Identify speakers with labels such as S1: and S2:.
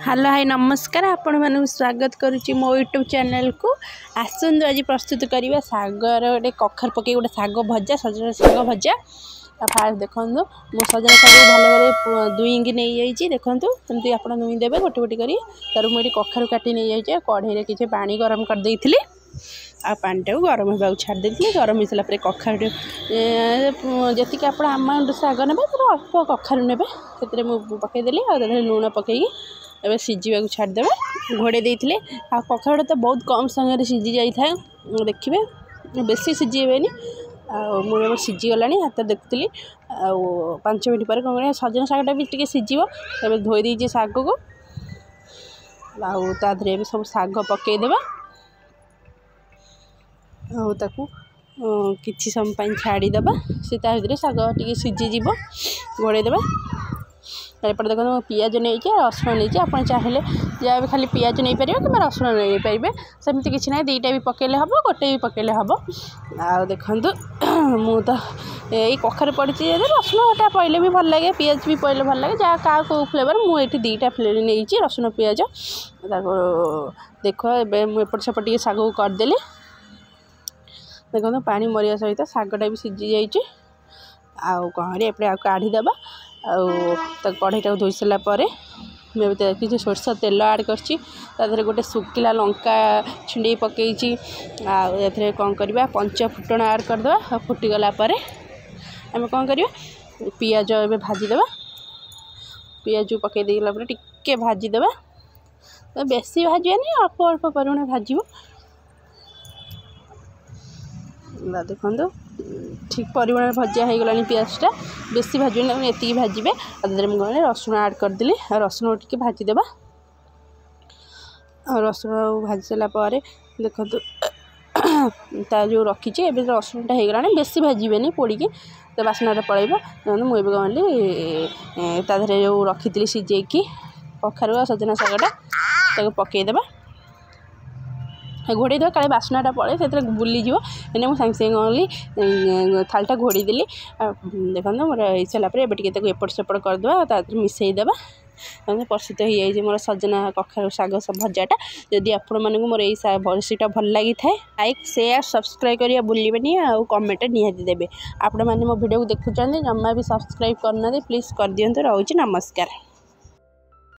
S1: Hello hi नमस्कार आपण मानक स्वागत करुच्ची मो यूट्यूब चैनल को आसतु आज प्रस्तुत करवा सागर गोटे कखर पकई गोटे साग भजा सजना साग भजा फास्ट देखो मो सजना साग भले भाई दुईंगी नहीं जाइए देखूँ सेमती आप दुई देवे गोटे गोटे कर तार मुझे कखर काटी नहीं जाइए कढ़ई किसी पानी गरम करदे आ पानीटा को गरम होगा छाड़ी गरम हो सारापर कखर जी आप आमाउंट साग ने अल्प कखर ने पकईदेली लुण पकईकी एवं सीझा छाड़देवे घोड़े देते आ कखर तो बहुत कम समय सीझी जाए देखिए बेसी सीझेबेनी मुझे सीझीगला हाथ देखुली 5 मिनट पर कौन सजना शागटा भी टे सीझे धोई देचे शाग को आधे सब शाग पकईदेवा आकू किसी समय छाड़ीदे सी भर शाग टे सीझीज घोड़ेदेवा एपटे देखो पियाज नहीं रसुण नहीं आप चाहिए जहाँ भी खाली पियाज नहीं पारे कि रसुण नहीं पारे सेमती किसी ना दीटा भी पकड़े हम गोटे भी पकड़े हम आ देखु मु तो यही कखर पड़ी रसुणटा पड़े भी भल लगे पियाज भी पड़े भल लगे जहाँ क्या कौ फ्लेवर मुझे दीटा फ्लेवर नहीं रसुण पियाज देख एपट सेपट शाग को करदेली देखो पानी मरिया सहित शागटा भी सीझी जाइए आउ कौन एपटे काढ़ीदे कढ़ईटा धोई सारापर मुझे किसी सोरष तेल आड कर गोटे सुखिला लंका छिंडे पकई कौन करवा पंच फुटण आड करदे फुटीगला आम कौन करवा पियाज ए भाजीदे पियाज पकई देला टिके भाजीदे बेसी भाजनी अल्प अल्प परिमाण भाजब देखो ठीक परिमाण भजा हो गला पियाजटा बेसी भाजनी ये भाजबे मुझे रसुण आड करदेली रसुण टी भाजीदे रसुण भाजी सारापर देखो जो रखीचे ए रसुणटा हो गला बेसी भाजबे पोड़ी तो बासनाटा पलैब मुझे जो रखी सीझेकी कखर सजना शागटा पकईदे घोड़े दे काले बासनाटा पड़े से बुलीज मुझे सागे सागे गली थालटा घोड़ी देली देखो मोर सारापर एपटे एपट सेपट करदे मिसईदे प्रस्तुत हो जाए मोर सजना कखर शाग भजाटा जदि आपण मानक मोर यही रेसिपीटा भल लगी थाए लाइक शेयर सब्सक्राइब करिया भूलिबेनी आ कमेंट निहाती देबे आपण माने मो वीडियो को देखुचंदी जम्मा भी सब्सक्राइब करना प्लीज कर दियंतु। रहउची नमस्कार।